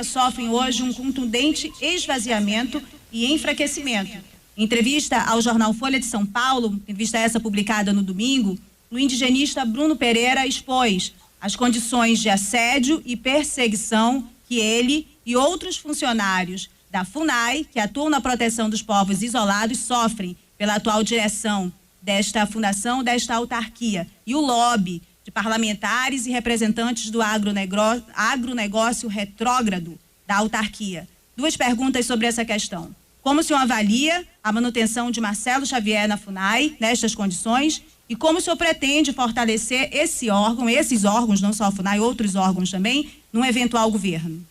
sofrem hoje um contundente esvaziamento e enfraquecimento. Em entrevista ao jornal Folha de São Paulo, entrevista essa publicada no domingo, o indigenista Bruno Pereira expôs as condições de assédio e perseguição que ele e outros funcionários da FUNAI, que atuam na proteção dos povos isolados, sofrem pela atual direção desta fundação, desta autarquia, e o lobby de parlamentares e representantes do agronegócio retrógrado da autarquia. Duas perguntas sobre essa questão. Como o senhor avalia a manutenção de Marcelo Xavier na FUNAI, nestas condições, e como o senhor pretende fortalecer esse órgão, esses órgãos, não só a FUNAI, outros órgãos também, num eventual governo?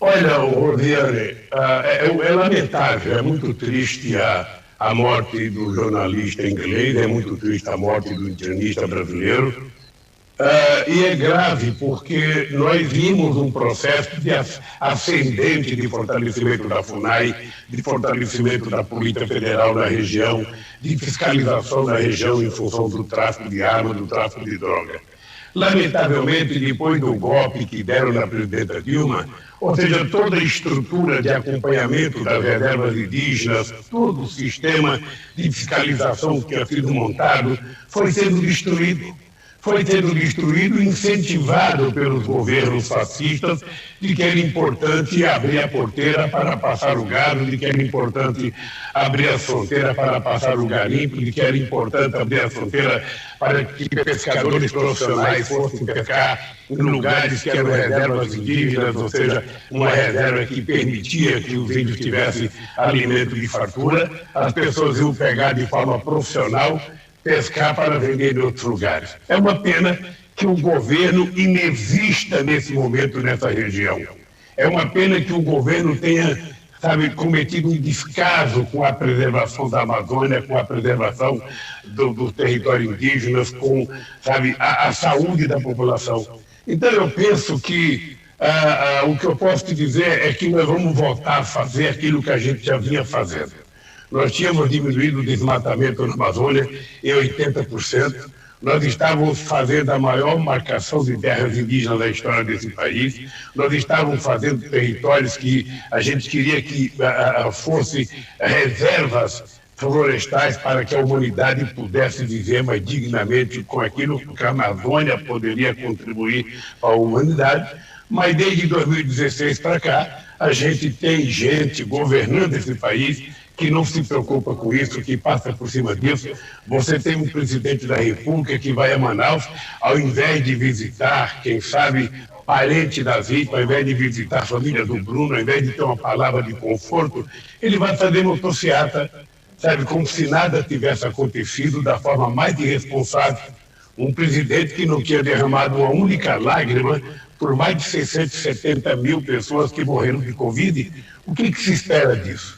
Olha, Rosiane, é lamentável, é muito triste a morte do jornalista inglês, é muito triste a morte do indigenista brasileiro, e é grave porque nós vimos um processo ascendente de fortalecimento da FUNAI, de fortalecimento da Polícia Federal na região, de fiscalização na região em função do tráfico de armas, do tráfico de droga. Lamentavelmente, depois do golpe que deram na presidenta Dilma, ou seja, toda a estrutura de acompanhamento das reservas indígenas, todo o sistema de fiscalização que tinha sido montado, foi sendo destruído. Foi sendo destruído, incentivado pelos governos fascistas, de que era importante abrir a porteira para passar o gado, de que era importante abrir a fronteira para passar o garimpo, de que era importante abrir a fronteira para que pescadores profissionais fossem pescar em lugares que eram reservas indígenas, ou seja, uma reserva que permitia que os índios tivessem alimento de fartura, as pessoas iam pegar de forma profissional, pescar para vender em outros lugares. É uma pena que o governo inexista nesse momento nessa região. É uma pena que o governo tenha, cometido um descaso com a preservação da Amazônia, com a preservação dos territórios indígenas, com, a saúde da população. Então, eu penso que o que eu posso te dizer é que nós vamos voltar a fazer aquilo que a gente já vinha fazendo. Nós tínhamos diminuído o desmatamento na Amazônia em 80%. Nós estávamos fazendo a maior marcação de terras indígenas da história desse país. Nós estávamos fazendo territórios que a gente queria que fossem reservas florestais para que a humanidade pudesse viver mais dignamente com aquilo que a Amazônia poderia contribuir para a humanidade. Mas desde 2016 para cá, a gente tem gente governando esse país que não se preocupa com isso, que passa por cima disso. Você tem um presidente da República que vai a Manaus, ao invés de visitar, quem sabe, parente da vítima, ao invés de visitar a família do Bruno, ao invés de ter uma palavra de conforto, ele vai fazer motociata, como se nada tivesse acontecido, da forma mais irresponsável. Um presidente que não tinha derramado uma única lágrima por mais de 670 mil pessoas que morreram de Covid. O que se espera disso?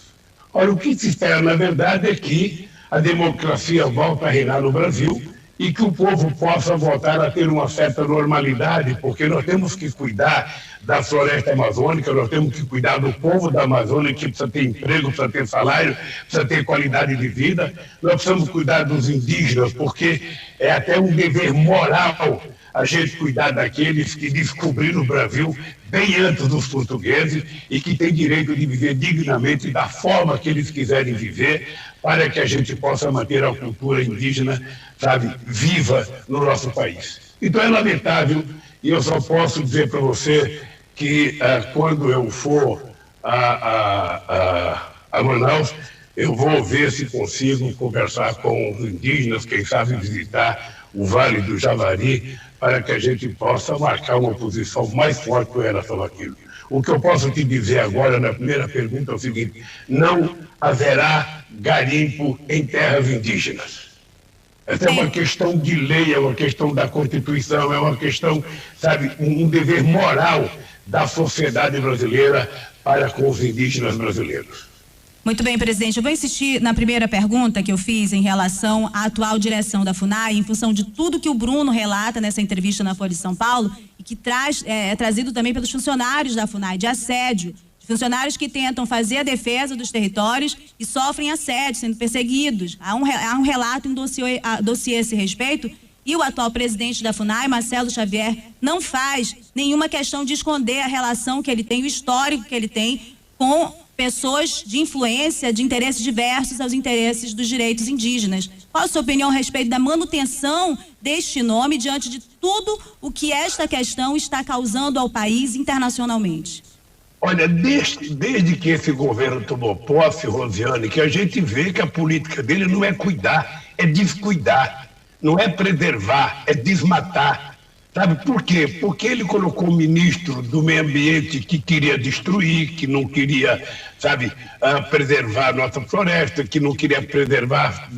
Olha, o que se espera, na verdade, é que a democracia volte a reinar no Brasil e que o povo possa voltar a ter uma certa normalidade, porque nós temos que cuidar da floresta amazônica, nós temos que cuidar do povo da Amazônia, que precisa ter emprego, precisa ter salário, precisa ter qualidade de vida. Nós precisamos cuidar dos indígenas, porque é até um dever moral a gente cuidar daqueles que descobriram o Brasil bem antes dos portugueses e que têm direito de viver dignamente da forma que eles quiserem viver, para que a gente possa manter a cultura indígena, viva no nosso país. Então é lamentável, e eu só posso dizer para você que quando eu for a Manaus, eu vou ver se consigo conversar com os indígenas, quem sabe visitar o Vale do Javari, para que a gente possa marcar uma posição mais forte com relação àquilo. O que eu posso te dizer agora, na primeira pergunta, é o seguinte: não haverá garimpo em terras indígenas. Essa é uma questão de lei, é uma questão da Constituição, é uma questão, um dever moral da sociedade brasileira para com os indígenas brasileiros. Muito bem, presidente. Eu vou insistir na primeira pergunta que eu fiz em relação à atual direção da FUNAI, em função de tudo que o Bruno relata nessa entrevista na Folha de São Paulo e que é trazido também pelos funcionários da FUNAI, de assédio, de funcionários que tentam fazer a defesa dos territórios e sofrem assédio, sendo perseguidos. Há um relato em dossiê a esse respeito e o atual presidente da FUNAI, Marcelo Xavier, não faz nenhuma questão de esconder a relação que ele tem, o histórico que ele tem com pessoas de influência, de interesses diversos aos interesses dos direitos indígenas. Qual a sua opinião a respeito da manutenção deste nome diante de tudo o que esta questão está causando ao país internacionalmente? Olha, desde que esse governo tomou posse, Rosiane, que a gente vê que a política dele não é cuidar, é descuidar, não é preservar, é desmatar. Sabe por quê? Porque ele colocou o ministro do meio ambiente que queria destruir, que não queria, preservar a nossa floresta, que não queria preservar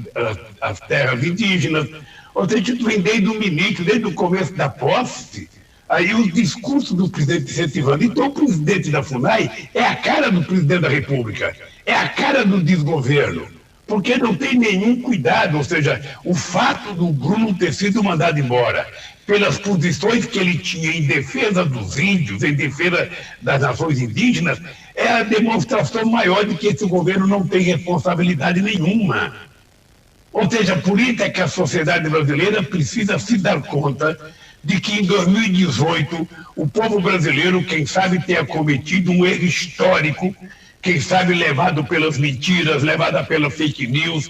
as terras indígenas. Ou seja, tu vem desde o ministro, desde o começo da posse, aí os discursos do presidente incentivando. Então o presidente da FUNAI é a cara do presidente da República, é a cara do desgoverno, porque não tem nenhum cuidado. Ou seja, o fato do Bruno ter sido mandado embora pelas posições que ele tinha em defesa dos índios, em defesa das nações indígenas, é a demonstração maior de que esse governo não tem responsabilidade nenhuma. Ou seja, por isso é que a sociedade brasileira precisa se dar conta de que em 2018 o povo brasileiro, quem sabe, tenha cometido um erro histórico, quem sabe levado pelas mentiras, levado pelas fake news,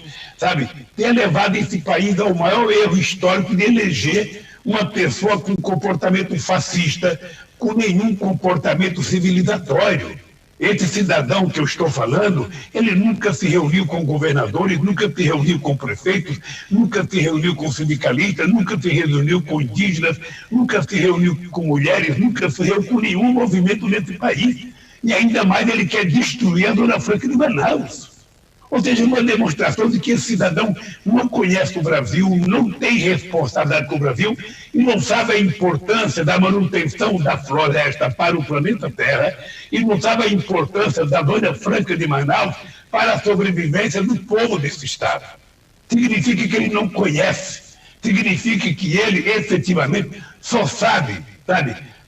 tenha levado esse país ao maior erro histórico de eleger uma pessoa com comportamento fascista, com nenhum comportamento civilizatório. Esse cidadão que eu estou falando, ele nunca se reuniu com governadores, nunca se reuniu com prefeitos, nunca se reuniu com sindicalistas, nunca se reuniu com indígenas, nunca se reuniu com mulheres, nunca se reuniu com nenhum movimento nesse país. E ainda mais ele quer destruir a Zona Franca de Manaus. Ou seja, uma demonstração de que esse cidadão não conhece o Brasil, não tem responsabilidade com o Brasil e não sabe a importância da manutenção da floresta para o planeta Terra e não sabe a importância da Zona Franca de Manaus para a sobrevivência do povo desse estado. Significa que ele não conhece, significa que ele efetivamente só sabe,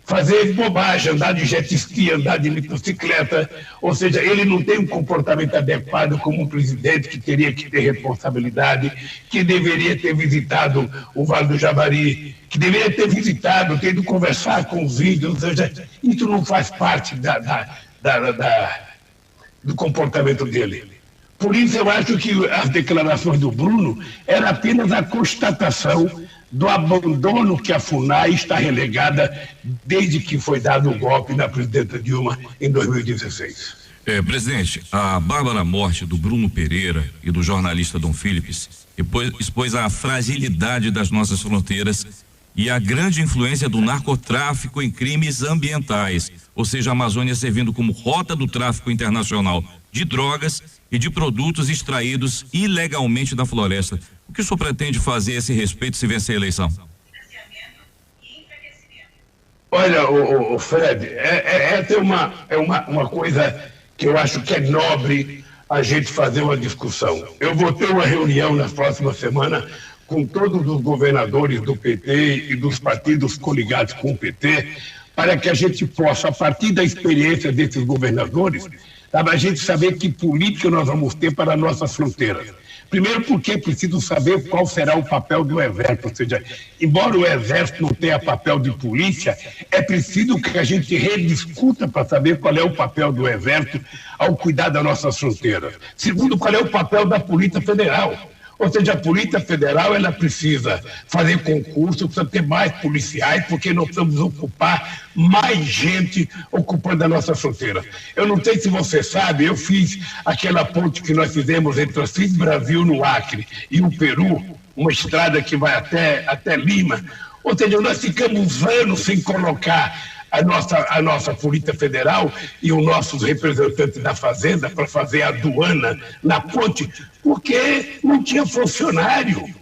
fazer bobagem, andar de jet ski, andar de motocicleta. Ou seja, ele não tem um comportamento adequado como um presidente que teria que ter responsabilidade, que deveria ter visitado o Vale do Javari, que deveria ter visitado, ter ido conversar com os índios. Ou seja, isso não faz parte do comportamento dele. Por isso eu acho que as declarações do Bruno eram apenas a constatação do abandono que a FUNAI está relegada desde que foi dado o golpe na presidenta Dilma em 2016. Presidente, a bárbara morte do Bruno Pereira e do jornalista Dom Philips expôs a fragilidade das nossas fronteiras e a grande influência do narcotráfico em crimes ambientais, ou seja, a Amazônia servindo como rota do tráfico internacional de drogas e de produtos extraídos ilegalmente da floresta. O que o senhor pretende fazer a esse respeito se vencer a eleição? Olha, o Fred, essa é uma coisa que eu acho que é nobre a gente fazer uma discussão. Eu vou ter uma reunião na próxima semana com todos os governadores do PT e dos partidos coligados com o PT, para que a gente possa, a partir da experiência desses governadores, a gente saber que política nós vamos ter para as nossas fronteiras. Primeiro porque é preciso saber qual será o papel do Exército, ou seja, embora o Exército não tenha papel de polícia, é preciso que a gente rediscuta para saber qual é o papel do Exército ao cuidar das nossas fronteiras. Segundo, qual é o papel da Polícia Federal. Ou seja, a Polícia Federal ela precisa fazer concurso, precisa ter mais policiais, porque nós precisamos ocupar mais gente ocupando a nossa fronteira. Eu não sei se você sabe, eu fiz aquela ponte que nós fizemos entre o CIS Brasil no Acre e o Peru, uma estrada que vai até Lima. Ou seja, nós ficamos anos sem colocar a nossa Polícia Federal e os nossos representantes da Fazenda para fazer a aduana na ponte, porque não tinha funcionário.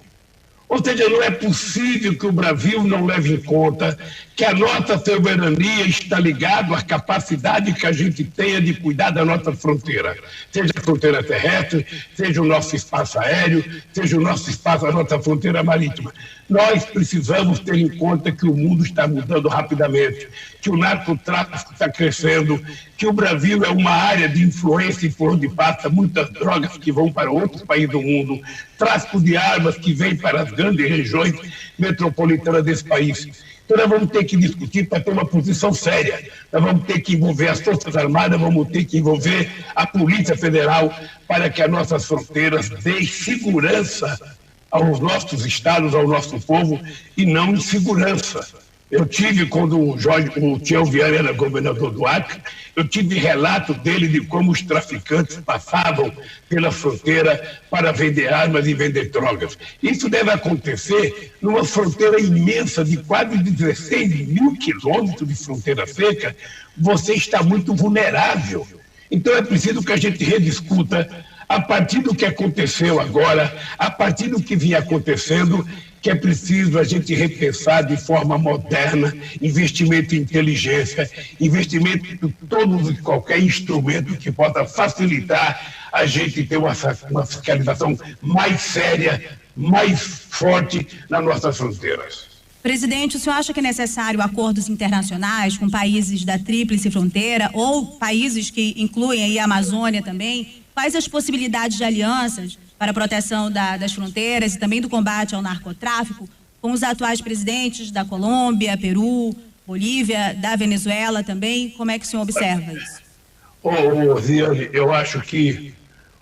Ou seja, não é possível que o Brasil não leve em conta que a nossa soberania está ligada à capacidade que a gente tenha de cuidar da nossa fronteira, seja a fronteira terrestre, seja o nosso espaço aéreo, seja o nosso espaço, a nossa fronteira marítima. Nós precisamos ter em conta que o mundo está mudando rapidamente, que o narcotráfico está crescendo, que o Brasil é uma área de influência e por onde passa muitas drogas que vão para outros países do mundo, tráfico de armas que vem para as grandes regiões metropolitanas desse país. Então nós vamos ter que discutir para ter uma posição séria. Nós vamos ter que envolver as Forças Armadas, vamos ter que envolver a Polícia Federal para que as nossas fronteiras deem segurança aos nossos estados, ao nosso povo, e não insegurança. Eu tive, quando o Tião Vieira era governador do Acre, eu tive relato dele de como os traficantes passavam pela fronteira para vender armas e vender drogas. Isso deve acontecer numa fronteira imensa de quase 16 mil quilômetros de fronteira seca. Você está muito vulnerável. Então é preciso que a gente rediscuta a partir do que aconteceu agora, a partir do que vinha acontecendo, que é preciso a gente repensar de forma moderna, investimento em inteligência, investimento em todos e qualquer instrumento que possa facilitar a gente ter uma fiscalização mais séria, mais forte nas nossas fronteiras. Presidente, o senhor acha que é necessário acordos internacionais com países da Tríplice Fronteira ou países que incluem aí a Amazônia também? Quais as possibilidades de alianças para a proteção das fronteiras e também do combate ao narcotráfico com os atuais presidentes da Colômbia, Peru, Bolívia, da Venezuela também? Como é que o senhor observa isso? Ziane, eu acho que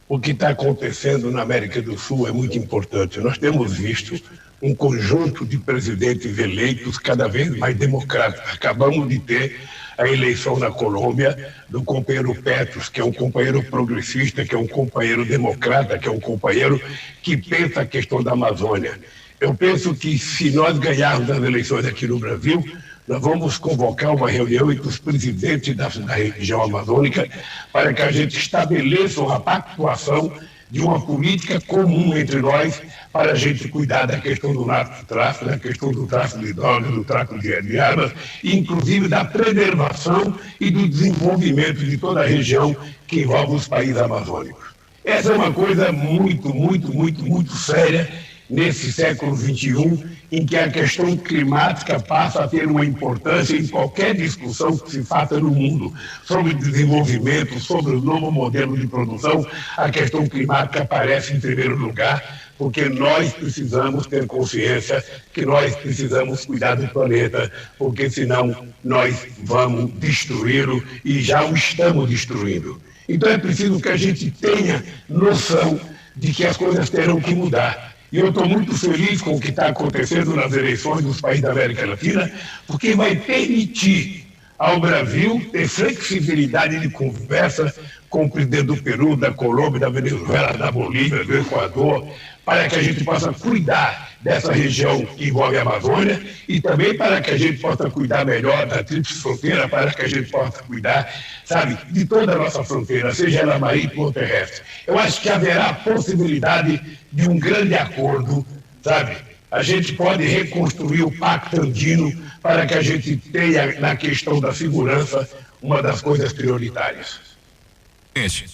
o que está acontecendo na América do Sul é muito importante. Nós temos visto um conjunto de presidentes eleitos cada vez mais democráticos. Acabamos de ter a eleição na Colômbia do companheiro Petros, que é um companheiro progressista, que é um companheiro democrata, que é um companheiro que pensa a questão da Amazônia. Eu penso que se nós ganharmos as eleições aqui no Brasil, nós vamos convocar uma reunião entre os presidentes da região amazônica para que a gente estabeleça uma pactuação de uma política comum entre nós para a gente cuidar da questão do narcotráfico, da questão do tráfico de drogas, do tráfico de armas, e inclusive da preservação e do desenvolvimento de toda a região que envolve os países amazônicos. Essa é uma coisa muito séria nesse século XXI, em que a questão climática passa a ter uma importância em qualquer discussão que se faça no mundo sobre desenvolvimento, sobre o novo modelo de produção. A questão climática aparece em primeiro lugar, porque nós precisamos ter consciência que nós precisamos cuidar do planeta, porque senão nós vamos destruí-lo e já o estamos destruindo. Então é preciso que a gente tenha noção de que as coisas terão que mudar. E eu estou muito feliz com o que está acontecendo nas eleições dos países da América Latina, porque vai permitir ao Brasil ter flexibilidade de conversa com o presidente do Peru, da Colômbia, da Venezuela, da Bolívia, do Equador, para que a gente possa cuidar dessa região que envolve a Amazônia e também para que a gente possa cuidar melhor da Tríplice Fronteira, para que a gente possa cuidar, sabe, de toda a nossa fronteira, seja ela marítima ou terrestre. Eu acho que haverá possibilidade de um grande acordo, sabe? A gente pode reconstruir o Pacto Andino para que a gente tenha, na questão da segurança, uma das coisas prioritárias.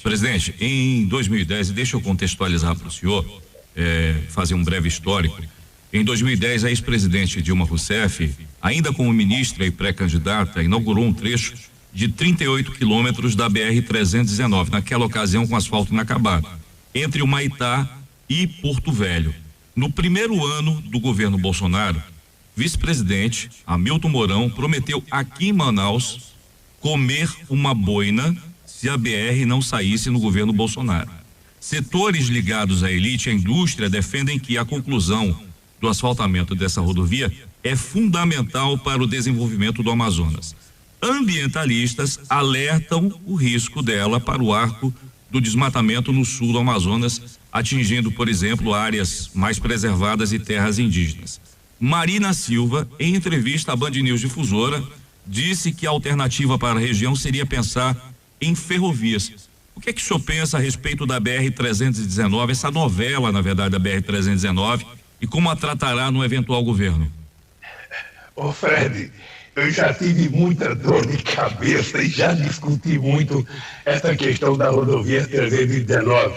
Presidente, em 2010, deixa eu contextualizar para o senhor, fazer um breve histórico. Em 2010, a ex-presidente Dilma Rousseff, ainda como ministra e pré-candidata, inaugurou um trecho de 38 quilômetros da BR-319, naquela ocasião com asfalto inacabado, entre o Maitá e Porto Velho. No primeiro ano do governo Bolsonaro, vice-presidente Hamilton Mourão prometeu aqui em Manaus comer uma boina se a BR não saísse no governo Bolsonaro. Setores ligados à elite e à indústria defendem que a conclusão do asfaltamento dessa rodovia é fundamental para o desenvolvimento do Amazonas. Ambientalistas alertam o risco dela para o arco do desmatamento no sul do Amazonas, atingindo, por exemplo, áreas mais preservadas e terras indígenas. Marina Silva, em entrevista à Band News Difusora, disse que a alternativa para a região seria pensar em ferrovias. O que é que o senhor pensa a respeito da BR-319, essa novela, na verdade, da BR-319, e como a tratará no eventual governo? Ô Fred, eu já tive muita dor de cabeça e já discuti muito essa questão da rodovia 319.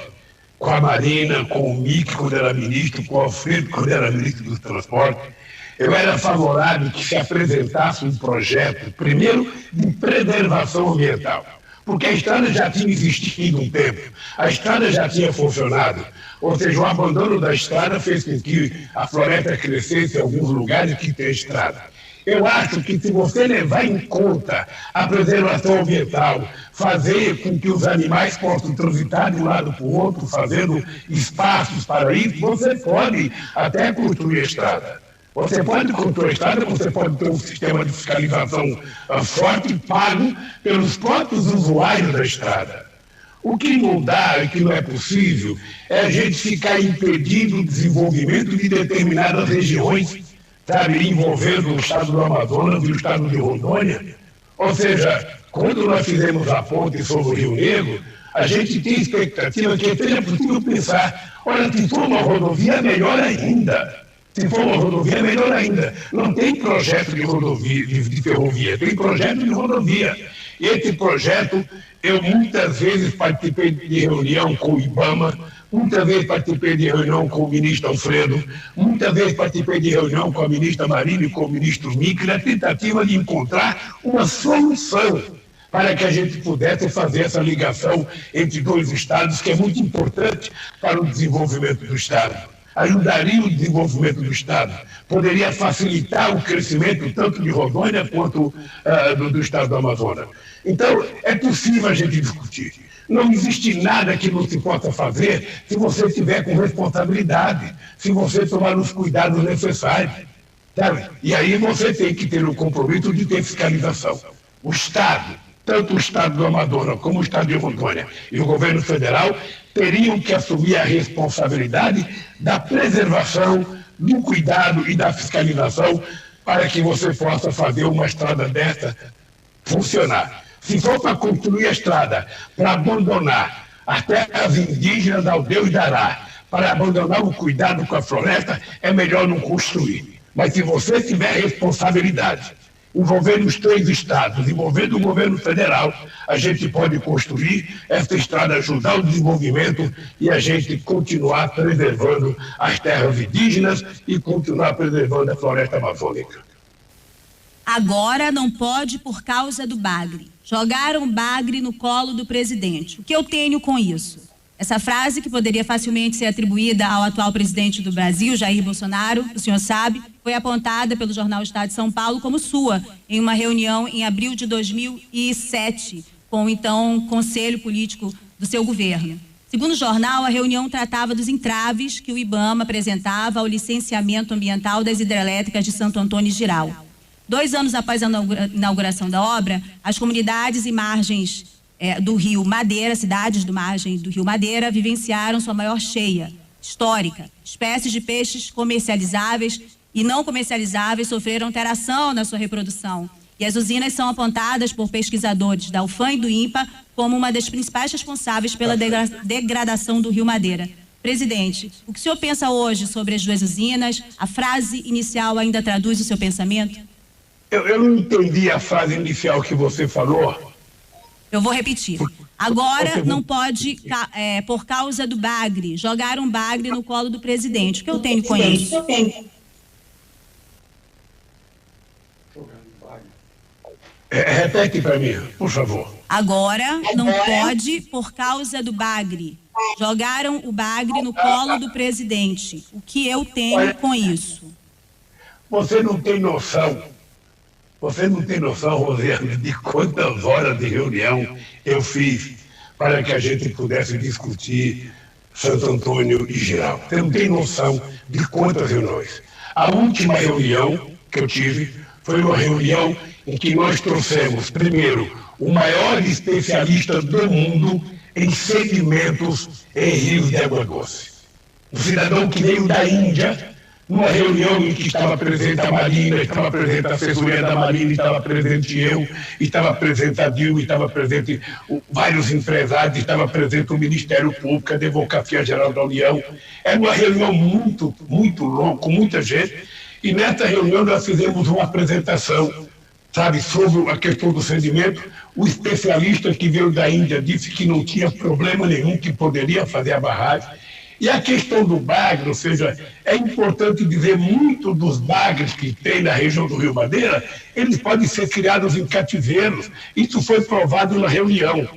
com a Marina, com o Mick quando era ministro, com o Alfredo quando era ministro do Transporte, eu era favorável que se apresentasse um projeto, primeiro, de preservação ambiental, porque a estrada já tinha existido um tempo, a estrada já tinha funcionado, ou seja, o abandono da estrada fez com que a floresta crescesse em alguns lugares que tem estrada. Eu acho que se você levar em conta a preservação ambiental, fazer com que os animais possam transitar de um lado para o outro, fazendo espaços para isso, você pode até construir a estrada. Você pode construir a estrada, você pode ter um sistema de fiscalização forte, pago pelos próprios usuários da estrada. O que não dá e que não é possível é a gente ficar impedindo o desenvolvimento de determinadas regiões, sabe, envolvendo o estado do Amazonas e o estado de Rondônia. Ou seja, quando nós fizemos a ponte sobre o Rio Negro, a gente tem expectativa que seja possível pensar, olha, se for uma rodovia, melhor ainda. Se for uma rodovia, melhor ainda. Não tem projeto de rodovia, de ferrovia, tem projeto de rodovia. E esse projeto, eu muitas vezes participei de reunião com o IBAMA, muitas vezes participei de reunião com o ministro Alfredo, muitas vezes participei de reunião com a ministra Marina e com o ministro Mick, na tentativa de encontrar uma solução para que a gente pudesse fazer essa ligação entre dois estados, que é muito importante para o desenvolvimento do estado. Ajudaria o desenvolvimento do estado, poderia facilitar o crescimento tanto de Rondônia quanto do estado do Amazonas. Então, é possível a gente discutir. Não existe nada que não se possa fazer se você estiver com responsabilidade, se você tomar os cuidados necessários. Sabe? E aí você tem que ter o compromisso de ter fiscalização. O Estado, tanto o Estado do Amazonas como o Estado de Rondônia e o governo federal, teriam que assumir a responsabilidade da preservação, do cuidado e da fiscalização para que você possa fazer uma estrada dessa funcionar. Se for para construir a estrada, para abandonar as terras indígenas ao Deus dará, para abandonar o cuidado com a floresta, é melhor não construir. Mas se você tiver responsabilidade, envolvendo os três estados, envolvendo o governo federal, a gente pode construir essa estrada, ajudar o desenvolvimento e a gente continuar preservando as terras indígenas e continuar preservando a floresta amazônica. Agora não pode por causa do bagre. Jogaram bagre no colo do presidente. O que eu tenho com isso? Essa frase, que poderia facilmente ser atribuída ao atual presidente do Brasil, Jair Bolsonaro, o senhor sabe, foi apontada pelo jornal Estado de São Paulo como sua, em uma reunião em abril de 2007, com o então Conselho Político do seu governo. Segundo o jornal, a reunião tratava dos entraves que o IBAMA apresentava ao licenciamento ambiental das hidrelétricas de Santo Antônio e Jirau. 2 anos após a inauguração da obra, as comunidades e margens do Rio Madeira, cidades do margem do Rio Madeira, vivenciaram sua maior cheia histórica. Espécies de peixes comercializáveis e não comercializáveis sofreram alteração na sua reprodução. E as usinas são apontadas por pesquisadores da UFAM e do INPA como uma das principais responsáveis pela degradação do Rio Madeira. Presidente, o que o senhor pensa hoje sobre as 2 usinas? A frase inicial ainda traduz o seu pensamento? Eu não entendi a frase inicial que você falou. Eu vou repetir. Agora não pode, por causa do bagre, jogar um bagre no colo do presidente. O que eu tenho com isso? Repete para mim, por favor. Agora não pode, por causa do bagre. Jogaram o bagre no colo do presidente. O que eu tenho com isso? Você não tem noção. Você não tem noção, Rosiane, de quantas horas de reunião eu fiz para que a gente pudesse discutir Santo Antônio e Jirau. Você não tem noção de quantas reuniões. A última reunião que eu tive foi uma reunião em que nós trouxemos, primeiro, o maior especialista do mundo em sedimentos em rios de água doce. Um cidadão que veio da Índia, numa reunião em que estava presente a Marina, estava presente a assessoria da Marina, estava presente eu, estava presente a Dilma, estava presente vários empresários, estava presente o Ministério Público, a Advocacia Geral da União. Era uma reunião muito, muito longa, com muita gente, e nessa reunião nós fizemos uma apresentação, sabe, sobre a questão do sedimento, O especialista que veio da Índia disse que não tinha problema nenhum, que poderia fazer a barragem. E a questão do bagre, ou seja, é importante dizer, muito dos bagres que tem na região do Rio Madeira, eles podem ser criados em cativeiros. Isso foi provado na reunião.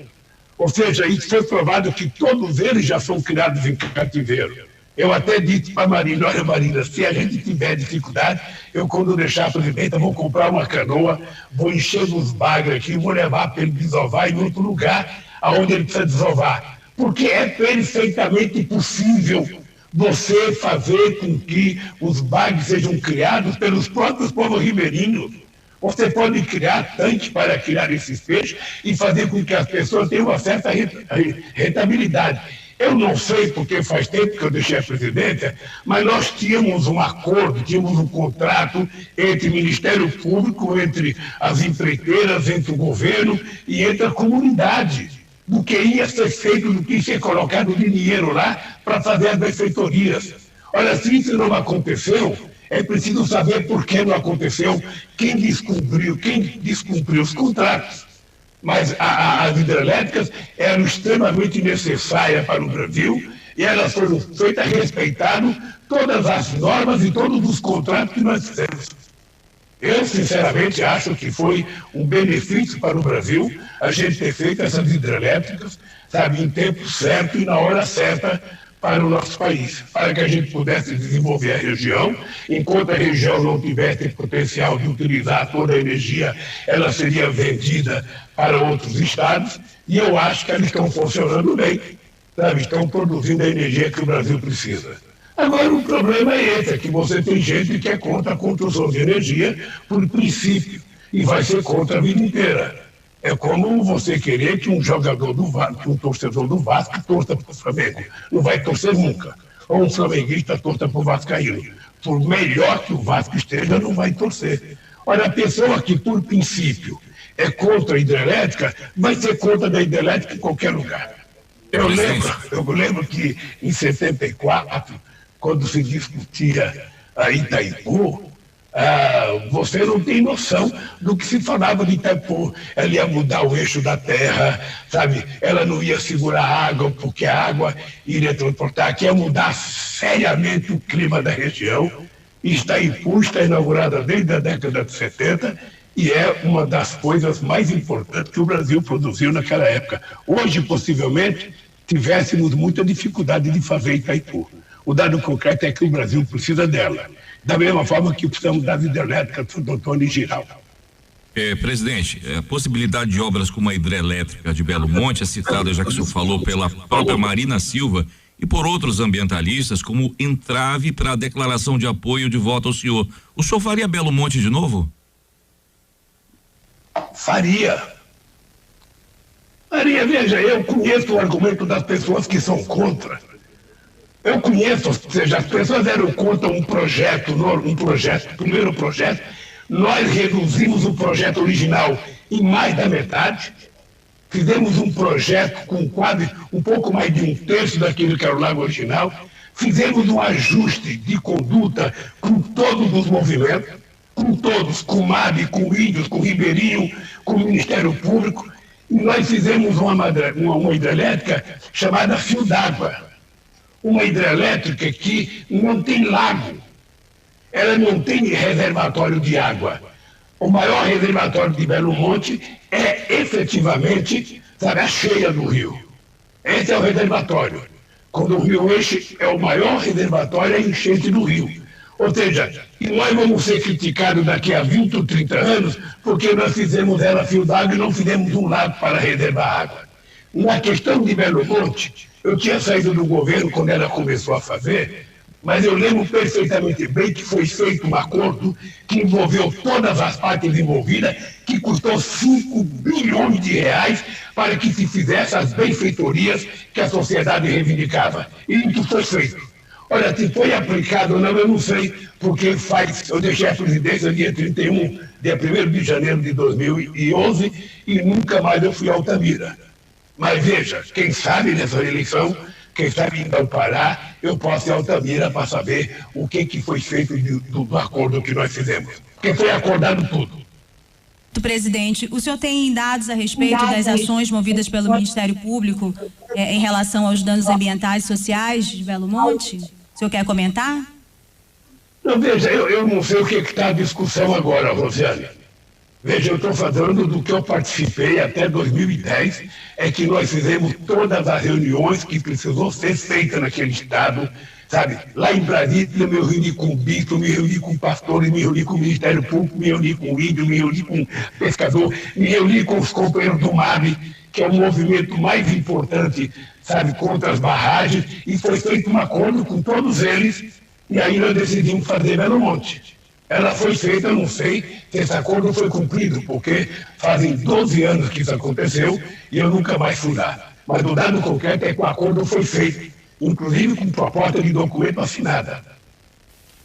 Ou seja, isso foi provado que todos eles já são criados em cativeiro. Eu até disse para a Marina, olha Marina, se a gente tiver dificuldade, eu quando deixar a presidenta vou comprar uma canoa, vou encher os bagres aqui, vou levar para ele desovar em outro lugar, aonde ele precisa desovar. Porque é perfeitamente possível você fazer com que os bagres sejam criados pelos próprios povos ribeirinhos. Você pode criar tanques para criar esses peixes e fazer com que as pessoas tenham uma certa rentabilidade. Eu não sei, porque faz tempo que eu deixei a presidência, mas nós tínhamos um acordo, tínhamos um contrato entre o Ministério Público, entre as empreiteiras, entre o governo e entre a comunidade, do que ia ser feito, do que ia ser colocado de dinheiro lá para fazer as benfeitorias. Olha, se isso não aconteceu, é preciso saber por que não aconteceu, quem descumpriu os contratos. Mas as hidrelétricas eram extremamente necessárias para o Brasil e elas foram feitas respeitando todas as normas e todos os contratos que nós fizemos. Eu, sinceramente, acho que foi um benefício para o Brasil a gente ter feito essas hidrelétricas, sabe, em tempo certo e na hora certa para o nosso país, para que a gente pudesse desenvolver a região. Enquanto a região não tivesse potencial de utilizar toda a energia, ela seria vendida para outros estados, e eu acho que eles estão funcionando bem, sabe? Estão produzindo a energia que o Brasil precisa. Agora, o problema é esse, é que você tem gente que é contra a construção de energia por princípio, e vai ser contra a vida inteira. É como você querer que um jogador do Vasco, que um torcedor do Vasco torça para o Flamengo. Não vai torcer nunca. Ou um flamenguista torça para o Vascaíno. Por melhor que o Vasco esteja, não vai torcer. Olha, a pessoa que, por princípio, é contra a hidrelétrica, vai ser contra a hidrelétrica em qualquer lugar. Eu lembro que em 74, quando se discutia a Itaipu, você não tem noção do que se falava de Itaipu. Ela ia mudar o eixo da terra, sabe? Ela não ia segurar a água, porque a água iria transportar, que ia mudar seriamente o clima da região. E Itaipu está inaugurada desde a década de 70 e é uma das coisas mais importantes que o Brasil produziu naquela época. Hoje, possivelmente, tivéssemos muita dificuldade de fazer Itaipu. O dado concreto é que o Brasil precisa dela. Da mesma forma que precisamos das hidrelétricas do Antônio Giral. Presidente, a possibilidade de obras como a hidrelétrica de Belo Monte é citada, já que o senhor falou, pela própria Marina Silva e por outros ambientalistas como entrave para a declaração de apoio de voto ao senhor. O senhor faria Belo Monte de novo? Faria. Veja, eu conheço o argumento das pessoas que são contra. Eu conheço, ou seja, as pessoas eram contra um projeto, primeiro projeto, nós reduzimos o projeto original em mais da metade, fizemos um projeto com quase um pouco mais de um terço daquilo que era o lago original, fizemos um ajuste de conduta com todos os movimentos, com todos, com o MAB, com o Índios, com o Ribeirinho, com o Ministério Público, e nós fizemos uma hidrelétrica chamada Fio d'Água. Uma hidrelétrica que não tem lago, ela não tem reservatório de água. O maior reservatório de Belo Monte é efetivamente, sabe, a cheia do rio. Esse é o reservatório. Quando o rio enche, é o maior reservatório, é a enchente do rio. Ou seja, e nós vamos ser criticados daqui a 20 ou 30 anos porque nós fizemos ela fio d'água e não fizemos um lago para reservar água. Na questão de Belo Monte, eu tinha saído do governo quando ela começou a fazer, mas eu lembro perfeitamente bem que foi feito um acordo que envolveu todas as partes envolvidas, que custou 5 bilhões de reais para que se fizesse as benfeitorias que a sociedade reivindicava. E isso foi feito. Olha, se foi aplicado ou não, eu não sei, porque eu deixei a presidência dia 1º de janeiro de 2011 e nunca mais eu fui a Altamira. Mas veja, quem sabe nessa eleição, quem sabe em Pará, eu posso ir a Altamira para saber o que foi feito do acordo que nós fizemos. Porque foi acordado tudo. Presidente, o senhor tem dados a respeito das ações movidas pelo Ministério Público em relação aos danos ambientais e sociais de Belo Monte? O senhor quer comentar? Não, veja, eu não sei o que está a discussão agora, Rosiane. Veja, eu estou falando do que eu participei até 2010, é que nós fizemos todas as reuniões que precisou ser feitas naquele estado, sabe? Lá em Brasília, eu me reuni com o bispo, me reuni com pastores, me reuni com o Ministério Público, me reuni com o índio, me reuni com o pescador, me reuni com os companheiros do MAB, que é o movimento mais importante, sabe, contra as barragens, e foi feito um acordo com todos eles, e aí nós decidimos fazer Belo Monte. Ela foi feita, eu não sei se esse acordo foi cumprido, porque fazem 12 anos que isso aconteceu e eu nunca mais fui lá. Mas o dado concreto é que o acordo foi feito, inclusive com proposta de documento assinada.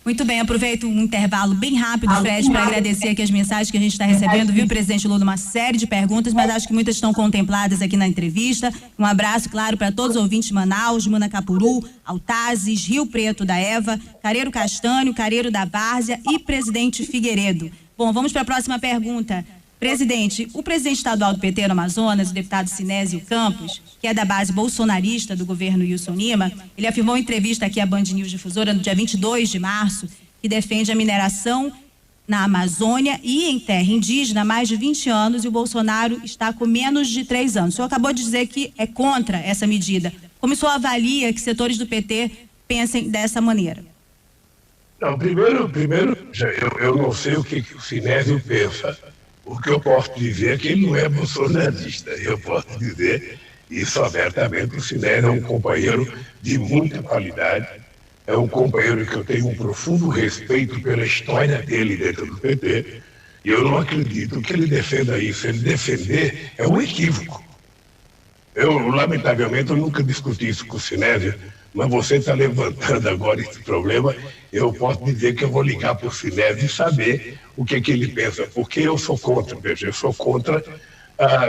Muito bem, aproveito um intervalo bem rápido, Fred, para agradecer aqui as mensagens que a gente está recebendo, viu, presidente Lula? Uma série de perguntas, mas acho que muitas estão contempladas aqui na entrevista. Um abraço, claro, para todos os ouvintes de Manaus, Manacapuru, Altazes, Rio Preto da Eva, Careiro Castanho, Careiro da Várzea e Presidente Figueiredo. Bom, vamos para a próxima pergunta. Presidente, o presidente estadual do PT no Amazonas, o deputado Sinésio Campos, que é da base bolsonarista do governo Wilson Lima, ele afirmou em entrevista aqui à Band News Difusora no dia 22 de março que defende a mineração na Amazônia e em terra indígena há mais de 20 anos e o Bolsonaro está com menos de 3 anos. O senhor acabou de dizer que é contra essa medida. Como o senhor avalia que setores do PT pensem dessa maneira? Não, primeiro eu não sei o que o Sinésio pensa. O que eu posso dizer é que ele não é bolsonarista. Eu posso dizer isso abertamente. O Sinésio é um companheiro de muita qualidade, é um companheiro que eu tenho um profundo respeito pela história dele dentro do PT, e eu não acredito que ele defenda isso. Ele defender é um equívoco. Lamentavelmente, eu nunca discuti isso com o Sinésio, mas você está levantando agora esse problema, eu posso dizer que eu vou ligar para o Sinésio e saber o que ele pensa, porque eu sou contra, veja, eu sou contra.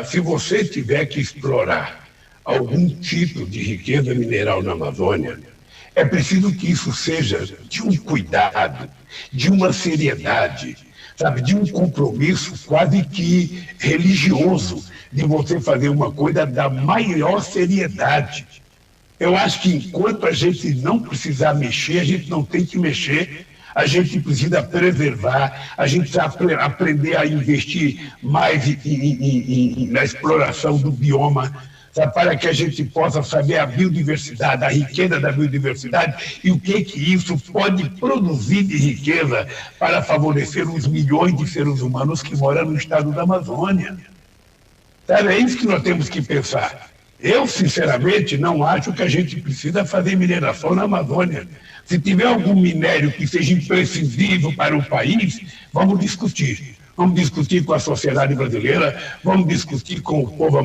Se você tiver que explorar algum tipo de riqueza mineral na Amazônia, é preciso que isso seja de um cuidado, de uma seriedade, sabe, de um compromisso quase que religioso, de você fazer uma coisa da maior seriedade. Eu acho que enquanto a gente não precisar mexer, a gente não tem que mexer, a gente precisa preservar, a gente precisa aprender a investir mais na exploração do bioma, sabe, para que a gente possa saber a biodiversidade, a riqueza da biodiversidade e o que isso pode produzir de riqueza para favorecer os milhões de seres humanos que moram no estado da Amazônia. Sabe, é isso que nós temos que pensar. Eu, sinceramente, não acho que a gente precisa fazer mineração na Amazônia. Se tiver algum minério que seja imprescindível para o país, vamos discutir. Vamos discutir com a sociedade brasileira, vamos discutir com o povo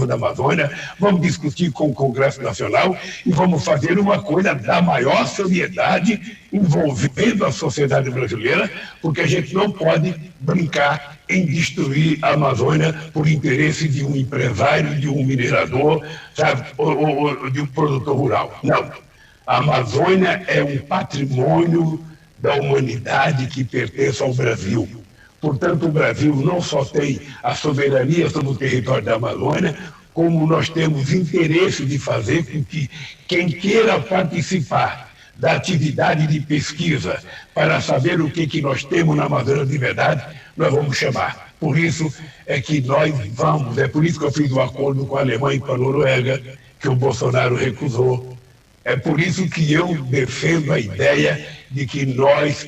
da Amazônia, vamos discutir com o Congresso Nacional e vamos fazer uma coisa da maior seriedade envolvendo a sociedade brasileira, porque a gente não pode brincar em destruir a Amazônia por interesse de um empresário, de um minerador, sabe, ou de um produtor rural. Não. A Amazônia é um patrimônio da humanidade que pertence ao Brasil. Portanto, o Brasil não só tem a soberania sobre o território da Amazônia, como nós temos interesse de fazer com que quem queira participar da atividade de pesquisa para saber o que nós temos na Amazônia de verdade, nós vamos chamar. Por isso é que nós vamos, é por isso que eu fiz um acordo com a Alemanha e com a Noruega, que o Bolsonaro recusou. É por isso que eu defendo a ideia de que nós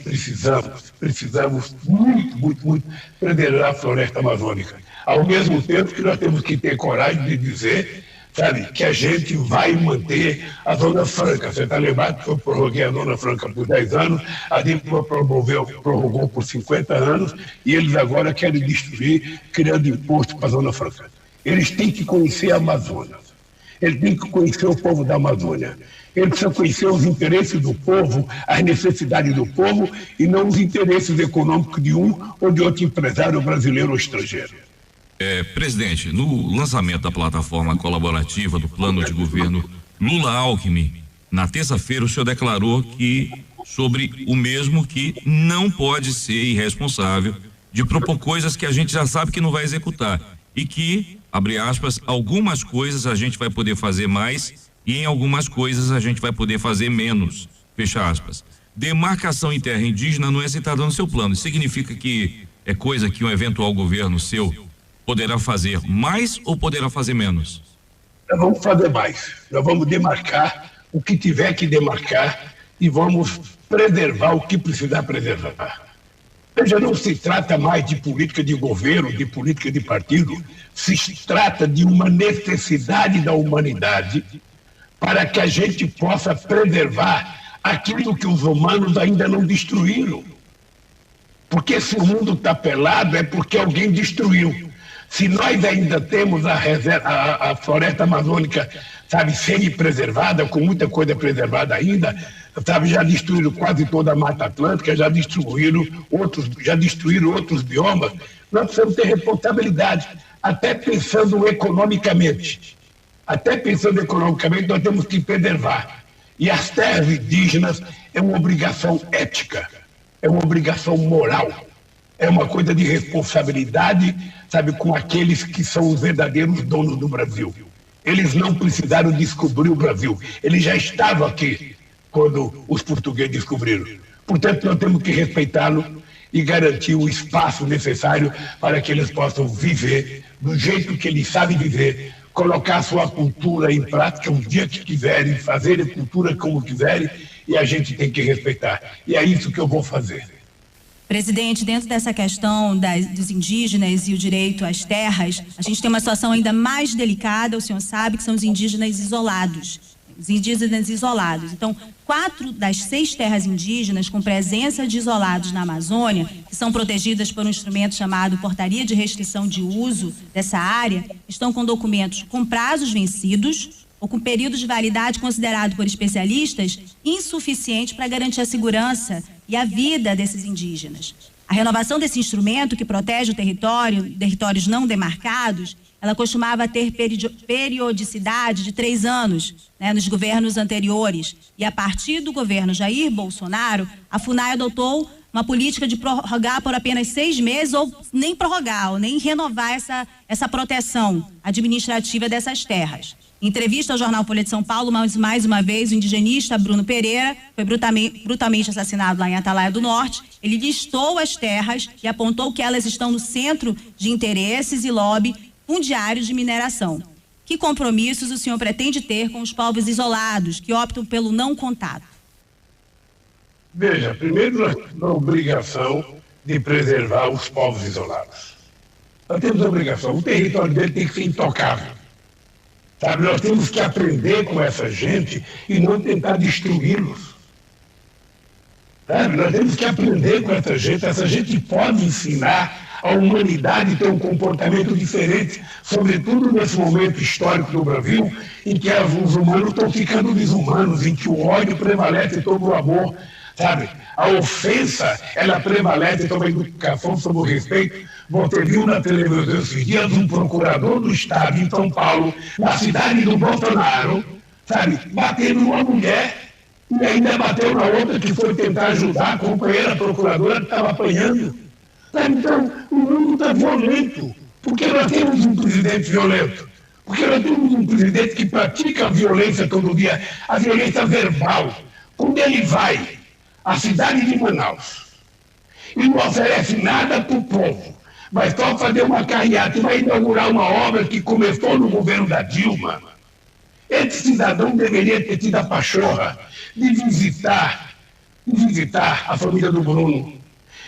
precisamos muito preservar a floresta amazônica. Ao mesmo tempo que nós temos que ter coragem de dizer, sabe, que a gente vai manter a Zona Franca. Você está lembrado que eu prorroguei a Zona Franca por 10 anos, a DIMPA prorrogou por 50 anos, e eles agora querem destruir, criando imposto para a Zona Franca. Eles têm que conhecer a Amazônia. Eles têm que conhecer o povo da Amazônia. Eles precisam conhecer os interesses do povo, as necessidades do povo, e não os interesses econômicos de um ou de outro empresário brasileiro ou estrangeiro. Presidente, no lançamento da plataforma colaborativa do plano de governo Lula-Alckmin, na terça-feira o senhor declarou que sobre o mesmo que não pode ser irresponsável de propor coisas que a gente já sabe que não vai executar e que, abre aspas, algumas coisas a gente vai poder fazer mais e em algumas coisas a gente vai poder fazer menos, fecha aspas. Demarcação em terra indígena não é citada no seu plano. Isso significa que é coisa que um eventual governo seu poderá fazer mais ou poderá fazer menos? Nós vamos fazer mais. Nós vamos demarcar o que tiver que demarcar e vamos preservar o que precisar preservar. Já não se trata mais de política de governo, de política de partido, se trata de uma necessidade da humanidade para que a gente possa preservar aquilo que os humanos ainda não destruíram. Porque se o mundo está pelado é porque alguém destruiu. Se nós ainda temos a floresta amazônica, sabe, semi-preservada, com muita coisa preservada ainda, sabe, já destruíram quase toda a Mata Atlântica, já destruíram outros biomas, nós precisamos ter responsabilidade, até pensando economicamente. Nós temos que preservar. E as terras indígenas é uma obrigação ética, é uma obrigação moral, é uma coisa de responsabilidade, sabe, com aqueles que são os verdadeiros donos do Brasil. Eles não precisaram descobrir o Brasil, eles já estavam aqui quando os portugueses descobriram. Portanto, nós temos que respeitá-lo e garantir o espaço necessário para que eles possam viver do jeito que eles sabem viver, colocar sua cultura em prática o dia que quiserem, fazer a cultura como quiserem, e a gente tem que respeitar. E é isso que eu vou fazer. Presidente, dentro dessa questão dos indígenas e o direito às terras, a gente tem uma situação ainda mais delicada, o senhor sabe, que são os indígenas isolados. Então, 4 das 6 terras indígenas com presença de isolados na Amazônia, que são protegidas por um instrumento chamado Portaria de Restrição de Uso dessa área, estão com documentos com prazos vencidos ou com período de validade considerado por especialistas insuficiente para garantir a segurança e a vida desses indígenas. A renovação desse instrumento, que protege o territórios não demarcados, ela costumava ter periodicidade de 3 anos, né, nos governos anteriores. E a partir do governo Jair Bolsonaro, a FUNAI adotou uma política de prorrogar por apenas 6 meses ou nem prorrogar, ou nem renovar essa proteção administrativa dessas terras. Em entrevista ao jornal Folha de São Paulo, mais uma vez, o indigenista Bruno Pereira foi brutalmente assassinado lá em Atalaia do Norte. Ele listou as terras e apontou que elas estão no centro de interesses e lobby fundiários de mineração. Que compromissos o senhor pretende ter com os povos isolados que optam pelo não contato? Veja, primeiro nós temos a obrigação de preservar os povos isolados. Nós temos a obrigação, o território dele tem que ser intocável. Sabe, nós temos que aprender com essa gente e não tentar destruí-los. Sabe, nós temos que aprender com essa gente pode ensinar a humanidade a ter um comportamento diferente, sobretudo nesse momento histórico do Brasil, em que os humanos estão ficando desumanos, em que o ódio prevalece sobre o amor, sabe? A ofensa, ela prevalece sobre a educação, sobre o respeito. Você viu na televisão esses dias um procurador do Estado em São Paulo, na cidade do Bolsonaro, sabe, batendo numa mulher e ainda bateu na outra que foi tentar ajudar a companheira procuradora que estava apanhando. Sabe? Então, o mundo está violento. Porque nós temos um presidente violento. Porque nós temos um presidente que pratica a violência todo dia, a violência verbal. Quando ele vai à cidade de Manaus e não oferece nada para o povo, vai só fazer uma carreata e vai inaugurar uma obra que começou no governo da Dilma. Esse cidadão deveria ter tido a pachorra de visitar a família do Bruno.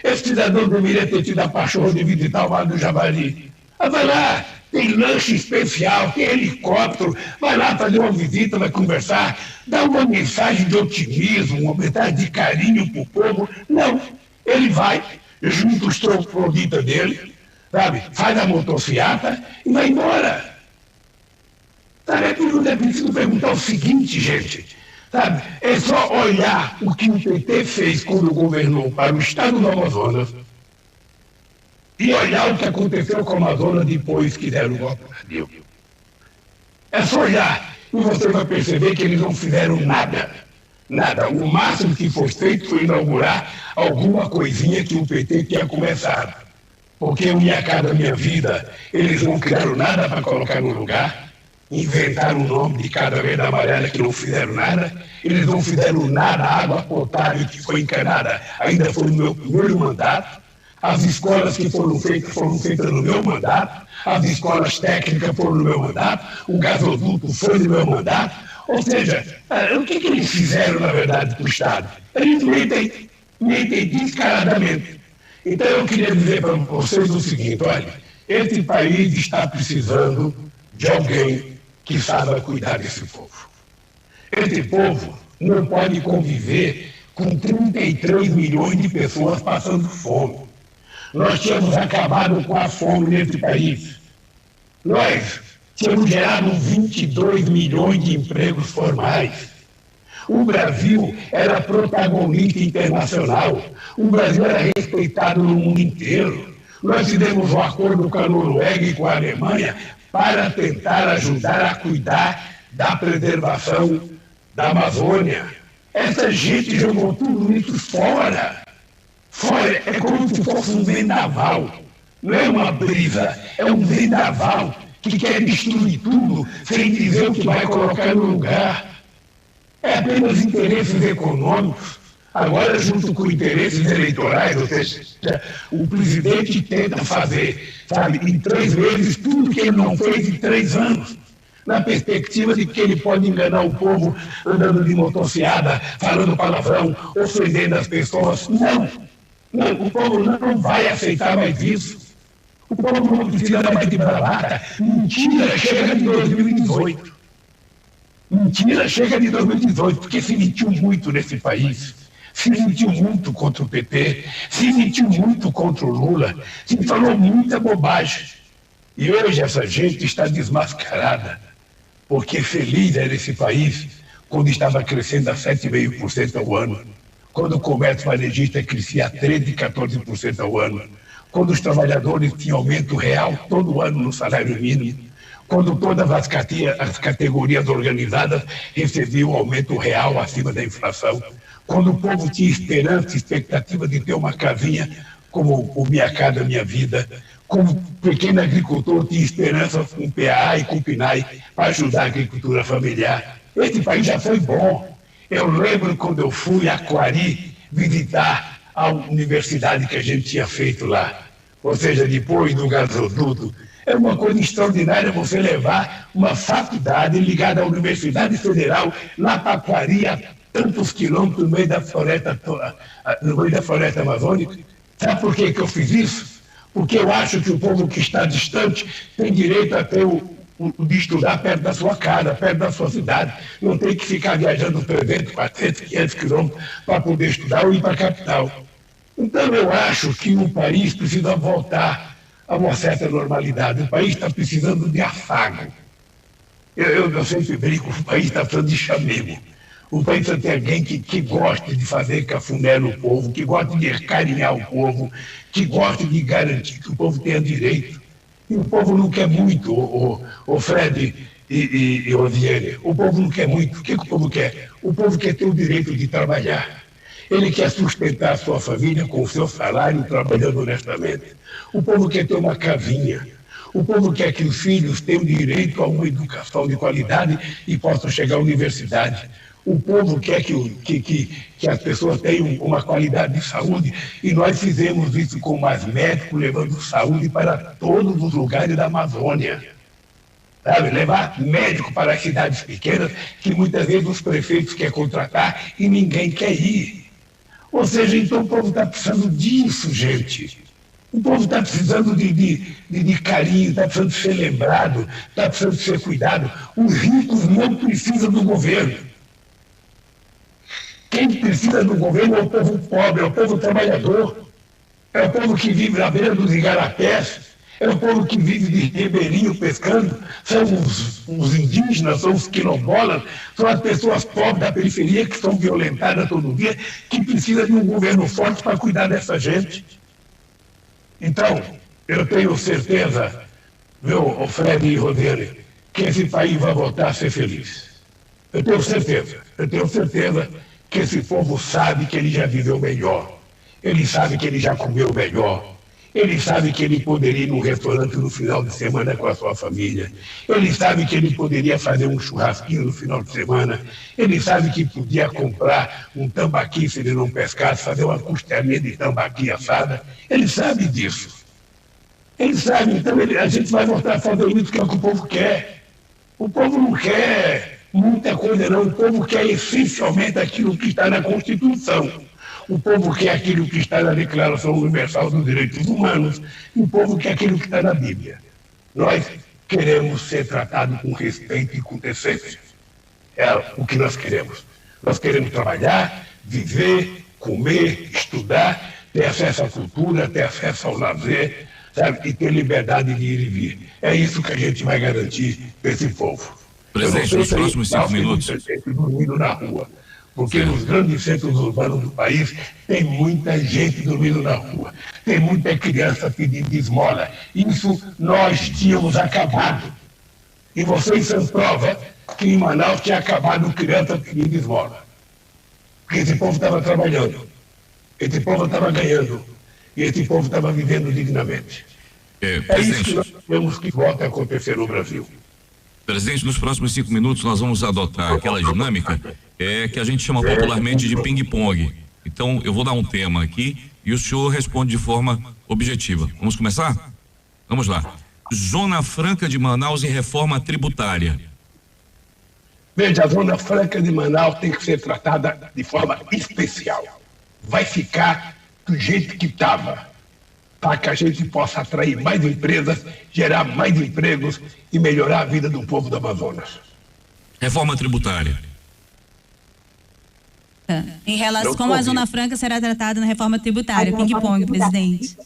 Esse cidadão deveria ter tido a pachorra de visitar o Vale do Javari. Vai lá, tem lanche especial, tem helicóptero, vai lá fazer uma visita, vai conversar, dá uma mensagem de otimismo, uma mensagem de carinho para o povo. Não, ele vai, junta os trogloditas dele, sabe, faz a motociata e vai embora. Sabe, é preciso perguntar o seguinte, gente, sabe, é só olhar o que o PT fez quando governou para o estado do Amazonas e olhar o que aconteceu com o Amazonas depois que deram o golpe no Brasil. É só olhar e você vai perceber que eles não fizeram nada. Nada. O máximo que foi feito foi inaugurar alguma coisinha que o PT tinha começado. Porque eu ia cada minha vida, eles não criaram nada para colocar no lugar, inventaram o nome de cada venda amarela que não fizeram nada, eles não fizeram nada, a água potável que foi encanada ainda foi no meu primeiro mandato, as escolas que foram feitas no meu mandato, as escolas técnicas foram no meu mandato, o gasoduto foi no meu mandato, ou seja, o que eles fizeram na verdade para o Estado? Eles mentem descaradamente. Então eu queria dizer para vocês o seguinte, olha, esse país está precisando de alguém que saiba cuidar desse povo. Esse povo não pode conviver com 33 milhões de pessoas passando fome. Nós tínhamos acabado com a fome nesse país. Nós tínhamos gerado 22 milhões de empregos formais. O Brasil era protagonista internacional. O Brasil era respeitado no mundo inteiro. Nós fizemos um acordo com a Noruega e com a Alemanha para tentar ajudar a cuidar da preservação da Amazônia. Essa gente jogou tudo isso fora. Fora é como se fosse um vendaval. Não é uma brisa, é um vendaval que quer destruir tudo sem dizer o que vai colocar no lugar. É apenas interesses econômicos, agora junto com interesses eleitorais, ou seja, o presidente tenta fazer, sabe, em 3 meses tudo que ele não fez em 3 anos, na perspectiva de que ele pode enganar o povo andando de motocicleta, falando palavrão, ofendendo as pessoas. Não, o povo não vai aceitar mais isso. O povo não precisa mais de bravata. Mentira chega de 2018. Mentira chega de 2018, porque se mentiu muito nesse país, se mentiu muito contra o PT, se mentiu muito contra o Lula, se falou muita bobagem. E hoje essa gente está desmascarada, porque feliz era esse país quando estava crescendo a 7,5% ao ano, quando o comércio varejista crescia a 13%, 14% ao ano, quando os trabalhadores tinham aumento real todo ano no salário mínimo, quando todas as categorias organizadas recebiam um aumento real acima da inflação, quando o povo tinha esperança, expectativa de ter uma casinha como o Minha Casa Minha Vida, como o pequeno agricultor tinha esperança com o PAA e com o PNAE para ajudar a agricultura familiar. Esse país já foi bom. Eu lembro quando eu fui a Coari visitar a universidade que a gente tinha feito lá, ou seja, depois do gasoduto. É uma coisa extraordinária você levar uma faculdade ligada à Universidade Federal lá para Coari, a tantos quilômetros no meio da floresta amazônica. Sabe por que eu fiz isso? Porque eu acho que o povo que está distante tem direito a ter de estudar perto da sua casa, perto da sua cidade. Não tem que ficar viajando 300, 400, 500 quilômetros para poder estudar ou ir para a capital. Então eu acho que o país precisa voltar a uma certa normalidade. O país está precisando de afago. Eu sempre brinco, o país está precisando de chamego. O país precisa ter alguém que goste de fazer cafuné no povo, que goste de acarinhar o povo, que goste de garantir que o povo tenha direito. E o povo não quer muito, o Fred e Osiane. O povo não quer muito. O que o povo quer? O povo quer ter o direito de trabalhar. Ele quer sustentar a sua família com o seu salário, trabalhando honestamente. O povo quer ter uma casinha. O povo quer que os filhos tenham direito a uma educação de qualidade e possam chegar à universidade. O povo quer que as pessoas tenham uma qualidade de saúde, e nós fizemos isso com mais médicos, levando saúde para todos os lugares da Amazônia. Sabe? Levar médico para as cidades pequenas, que muitas vezes os prefeitos querem contratar e ninguém quer ir. Ou seja, então o povo está precisando disso, gente. O povo está precisando de carinho, está precisando de ser lembrado, está precisando de ser cuidado. Os ricos não precisam do governo. Quem precisa do governo é o povo pobre, é o povo trabalhador, é o povo que vive na beira dos igarapés, é o povo que vive de ribeirinho pescando, são os indígenas, são os quilombolas, são as pessoas pobres da periferia que são violentadas todo dia, que precisa de um governo forte para cuidar dessa gente. Então, eu tenho certeza, meu Fred e Rosiane, que esse país vai voltar a ser feliz. Eu tenho certeza que esse povo sabe que ele já viveu melhor, ele sabe que ele já comeu melhor, Ele sabe que ele poderia ir num restaurante no final de semana com a sua família. Ele sabe que ele poderia fazer um churrasquinho no final de semana. Ele sabe que podia comprar um tambaqui se ele não pescasse, fazer uma costelinha de tambaqui assada. Ele sabe disso. Ele sabe, então a gente vai voltar a fazer isso que é o que o povo quer. O povo não quer muita coisa, não. O povo quer essencialmente aquilo que está na Constituição. O povo quer aquilo que está na Declaração Universal dos Direitos Humanos. E o povo quer aquilo que está na Bíblia. Nós queremos ser tratados com respeito e com decência. É o que nós queremos. Nós queremos trabalhar, viver, comer, estudar, ter acesso à cultura, ter acesso ao lazer, sabe? E ter liberdade de ir e vir. É isso que a gente vai garantir para esse povo. Presidente, nos próximos 5 minutos. Dormindo na rua. Porque nos grandes centros urbanos do país tem muita gente dormindo na rua, tem muita criança pedindo esmola. Isso nós tínhamos acabado. E vocês são prova que em Manaus tinha acabado criança pedindo esmola. Porque esse povo estava trabalhando, esse povo estava ganhando, e esse povo estava vivendo dignamente. É isso que nós temos que volta a acontecer no Brasil. Presidente, nos próximos 5 minutos nós vamos adotar aquela dinâmica que a gente chama popularmente de ping-pong. Então, eu vou dar um tema aqui e o senhor responde de forma objetiva. Vamos começar? Vamos lá. Zona Franca de Manaus e reforma tributária. Veja, a Zona Franca de Manaus tem que ser tratada de forma especial. Vai ficar do jeito que estava, para que a gente possa atrair mais empresas, gerar mais empregos e melhorar a vida do povo do Amazonas. Reforma tributária. Em relação a como a Zona Franca será tratada na reforma tributária, ping-pong, presidente.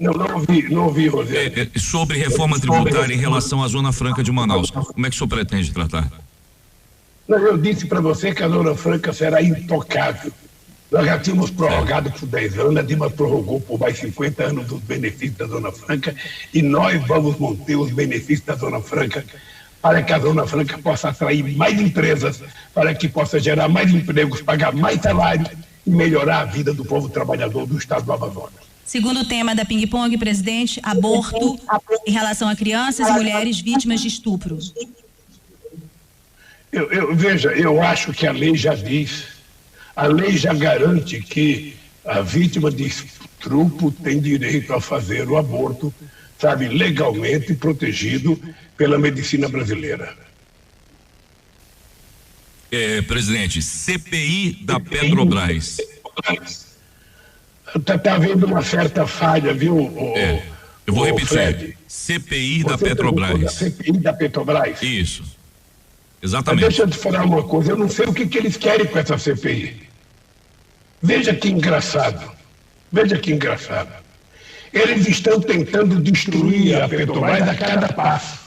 Não ouvi, Rosé. Sobre reforma tributária em relação à Zona Franca de Manaus, como é que o senhor pretende tratar? Não, eu disse para você que a Zona Franca será intocável. Nós já tínhamos prorrogado por 10 anos, a Dilma prorrogou por mais 50 anos os benefícios da Zona Franca e nós vamos manter os benefícios da Zona Franca para que a Zona Franca possa atrair mais empresas, para que possa gerar mais empregos, pagar mais salário e melhorar a vida do povo trabalhador do estado do Amazonas. Segundo tema da ping-pong, presidente, aborto em relação a crianças e mulheres vítimas de estupro. Veja, eu acho que a lei já diz. A lei já garante que a vítima de estupro tem direito a fazer o aborto, sabe, legalmente protegido pela medicina brasileira. Presidente, CPI da Petrobras. Está havendo uma certa falha, viu? Eu vou repetir. Fred. CPI da Petrobras. CPI da Petrobras? Isso. Exatamente. Mas deixa eu te falar uma coisa, eu não sei o que eles querem com essa CPI. Veja que engraçado. Eles estão tentando destruir a Petrobras a cada passo.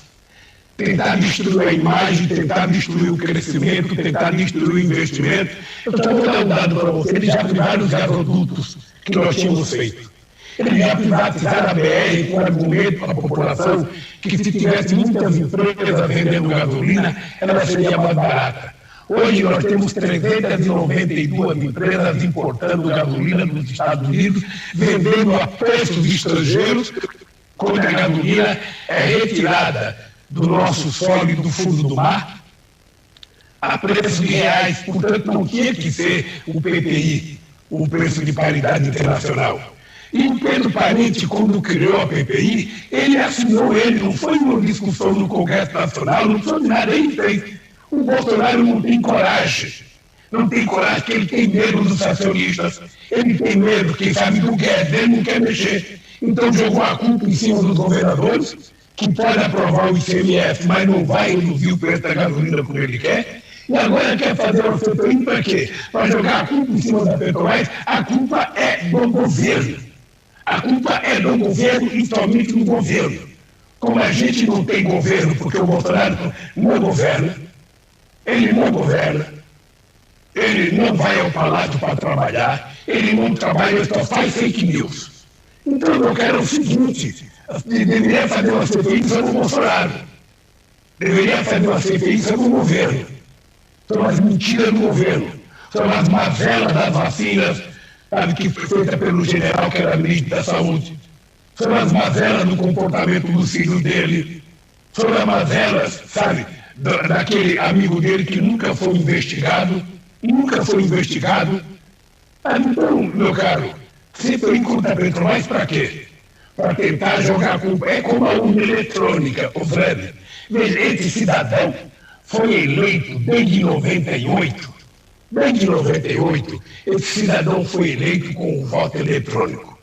Tentar destruir a imagem, tentar destruir o crescimento, tentar destruir o investimento. Eu só vou dar um dado para você, eles já privaram os gasodutos que nós tínhamos feito. Eles já privatizaram a BR com argumento para a população que se tivesse muitas empresas vendendo gasolina, ela seria mais barata. Hoje nós temos 392 empresas importando gasolina dos Estados Unidos, vendendo a preços estrangeiros, quando a gasolina é retirada do nosso solo e do fundo do mar, a preços reais. Portanto, não tinha que ser o PPI, o preço de paridade internacional. E o Pedro Parente, quando criou a PPI, ele assinou ele, não foi uma discussão no Congresso Nacional, não foi nada, ele fez. O Bolsonaro não tem coragem, porque ele tem medo dos acionistas, ele tem medo, quem sabe, do Guedes, ele não quer mexer. Então jogou a culpa em cima dos governadores, que pode aprovar o ICMS, mas não vai reduzir o preço da gasolina como ele quer. E agora quer fazer uma CPI para quê? Para jogar a culpa em cima da Petrobras. A culpa é do governo. A culpa é do governo e somente do governo. Como a gente não tem governo, porque o Bolsonaro não governa, ele não governa, ele não vai ao palácio para trabalhar, ele não trabalha, ele só faz fake news. Então eu quero o seguinte, deveria fazer uma CPI sobre o Bolsonaro, deveria fazer uma CPI sobre o governo, sobre as mentiras do governo, sobre as mazelas das vacinas, sabe, que foi feita pelo general que era ministro da Saúde, sobre as mazelas do comportamento dos filhos dele, sobre as mazelas, sabe, daquele amigo dele que nunca foi investigado. Então, meu caro, sempre encontra a Petrobras para quê? Para tentar jogar culpa. É como a urna eletrônica, o Fred. Veja, esse cidadão foi eleito desde 98. Desde 98, esse cidadão foi eleito com o voto eletrônico.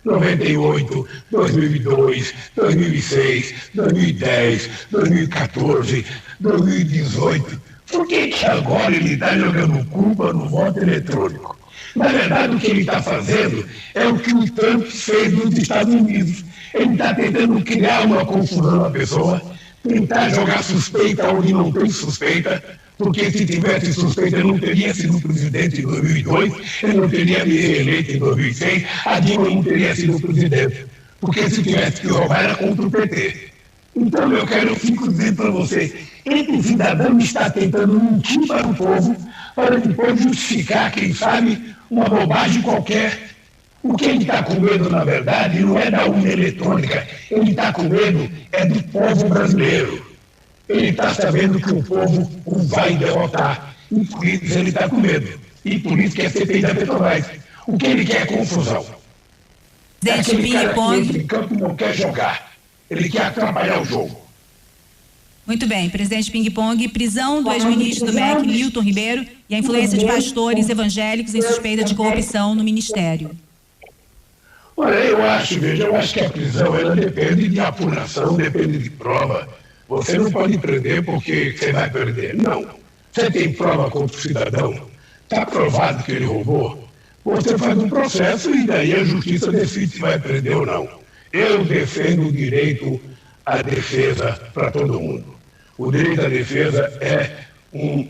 98, 2002, 2006, 2010, 2014, 2018. Por que agora ele está jogando culpa no voto eletrônico? Na verdade, o que ele está fazendo é o que o Trump fez nos Estados Unidos. Ele está tentando criar uma confusão na pessoa, tentar jogar suspeita onde não tem suspeita, porque se tivesse suspeita ele não teria sido presidente em 2002, ele não teria me reeleito em 2006, a Dilma não teria sido presidente, porque se tivesse que roubar era contra o PT. Então eu fico dizendo para você, esse cidadão está tentando mentir para o povo, para depois justificar, quem sabe, uma bobagem qualquer. O que ele está com medo, na verdade, não é da urna eletrônica, ele está com medo é do povo brasileiro. Ele está sabendo que o povo o vai derrotar, e por isso ele está com medo. E por isso que a CPI da Petrobras. O que ele quer é confusão. Aquele cara que entra em campo não quer jogar, ele quer atrapalhar o jogo. Muito bem, presidente Ping-Pong, prisão do ex-ministro do MEC, Lilton Ribeiro, e a influência de pastores evangélicos em suspeita de corrupção no ministério. Olha, eu acho que a prisão ela depende de apuração, depende de prova. Você não pode prender porque você vai perder. Não. Você tem prova contra o cidadão, está provado que ele roubou, você faz um processo e daí a justiça decide se vai prender ou não. Eu defendo o direito à defesa para todo mundo. O direito à defesa é um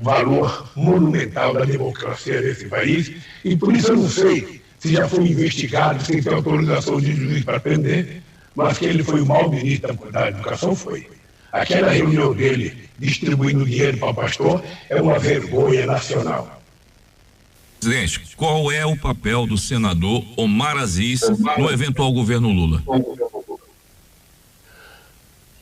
valor monumental da democracia desse país e por isso eu não sei se já foi investigado, sem ter autorização de juiz para prender, mas que ele foi o mau ministro da Educação, foi. Aquela reunião dele distribuindo dinheiro para o pastor é uma vergonha nacional. Presidente, qual é o papel do senador Omar Aziz no eventual governo Lula?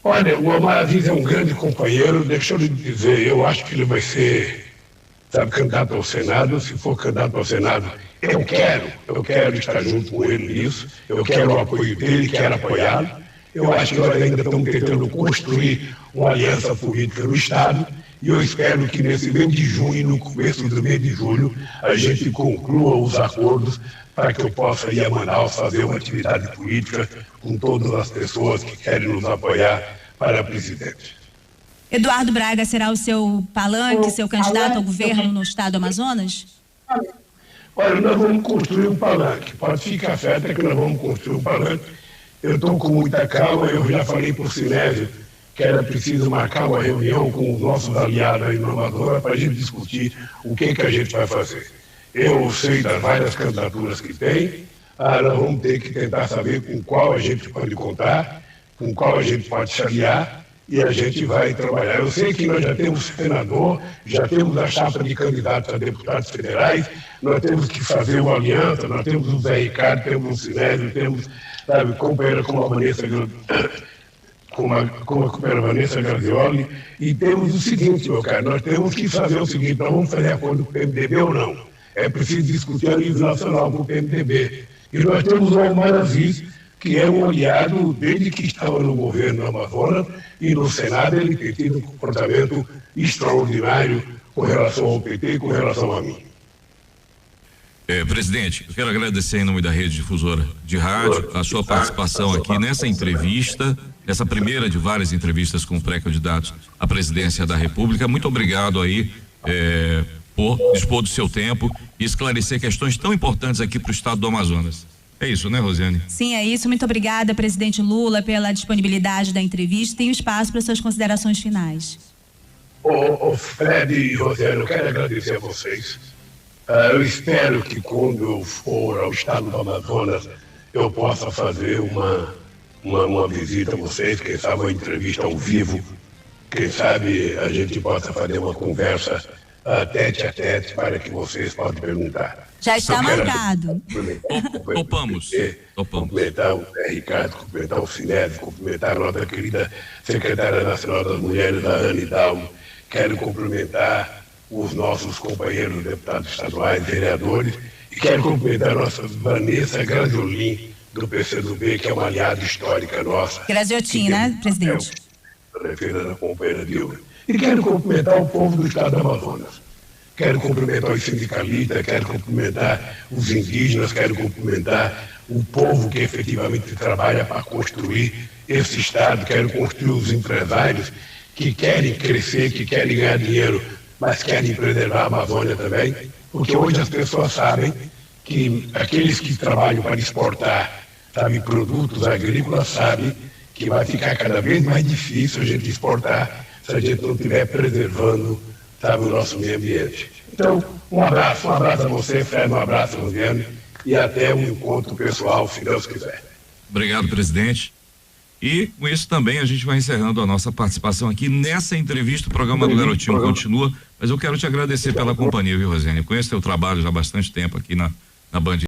Olha, o Omar Aziz é um grande companheiro, deixa eu lhe dizer, eu acho que ele vai ser, candidato ao Senado. Se for candidato ao Senado, eu quero estar junto com ele nisso, eu quero o apoio dele, quero apoiá-lo. Eu acho que nós ainda estamos tentando construir uma aliança política no Estado e eu espero que nesse mês de junho, no começo do mês de julho, a gente conclua os acordos para que eu possa ir a Manaus fazer uma atividade política com todas as pessoas que querem nos apoiar para presidente. Eduardo Braga será o seu palanque, seu candidato ao governo no estado do Amazonas? Olha, nós vamos construir um palanque. Pode ficar certo que nós vamos construir um palanque. Eu estou com muita calma, eu já falei por Sinésio que era preciso marcar uma reunião com os nossos aliados aí no Amazonas para a gente discutir o que a gente vai fazer. Eu sei das várias candidaturas que tem, nós vamos ter que tentar saber com qual a gente pode contar, com qual a gente pode se aliar e a gente vai trabalhar. Eu sei que nós já temos senador, já temos a chapa de candidatos a deputados federais, nós temos que fazer uma aliança, nós temos o Zé Ricardo, temos o Sinésio, temos, companheira como a Vanessa Grazioli, e temos o seguinte, meu caro, nós temos que fazer o seguinte, nós vamos fazer acordo com o PMDB ou não? É preciso discutir a nível nacional com o PMDB. E nós temos o Omar Aziz, que é um aliado desde que estava no governo do Amazonas, e no Senado ele tem tido um comportamento extraordinário com relação ao PT e com relação a mim. Presidente, eu quero agradecer em nome da Rede Difusora de Rádio a sua participação aqui nessa entrevista, essa primeira de várias entrevistas com pré-candidatos à presidência da República. Muito obrigado aí por dispor do seu tempo e esclarecer questões tão importantes aqui para o estado do Amazonas. É isso, né, Rosiane? Sim, é isso. Muito obrigada, presidente Lula, pela disponibilidade da entrevista. Tem espaço para suas considerações finais. Fred e Rosiane, eu quero agradecer a vocês. Eu espero que quando eu for ao estado do Amazonas eu possa fazer uma visita a vocês, quem sabe uma entrevista ao vivo, quem sabe a gente possa fazer uma conversa tete a tete para que vocês possam perguntar. Já está marcado. Topamos. Cumprimentar o Zé Ricardo, cumprimentar o Sinésio, cumprimentar a nossa querida secretária nacional das mulheres, a Anne Dalmo. Quero cumprimentar os nossos companheiros deputados estaduais, vereadores, e quero cumprimentar a nossa Vanessa Graziotin, do PCdoB, que é uma aliada histórica nossa. Graziotin, né, presidente? Defesa da companheira Dilma. E quero cumprimentar o povo do estado do Amazonas. Quero cumprimentar os sindicalistas, quero cumprimentar os indígenas, quero cumprimentar o povo que efetivamente trabalha para construir esse estado, quero construir os empresários que querem crescer, que querem ganhar dinheiro, mas querem preservar a Amazônia também, porque hoje as pessoas sabem que aqueles que trabalham para exportar, sabe, produtos agrícolas, sabem que vai ficar cada vez mais difícil a gente exportar se a gente não estiver preservando, sabe, o nosso meio ambiente. Então, um abraço a você, Fred, um abraço, Rosiane, e até um encontro pessoal, se Deus quiser. Obrigado, presidente. E com isso também a gente vai encerrando a nossa participação aqui nessa entrevista. O programa do Garotinho continua, mas eu quero te agradecer pela companhia, viu, Rosiane? Conheço teu trabalho já há bastante tempo aqui na Band.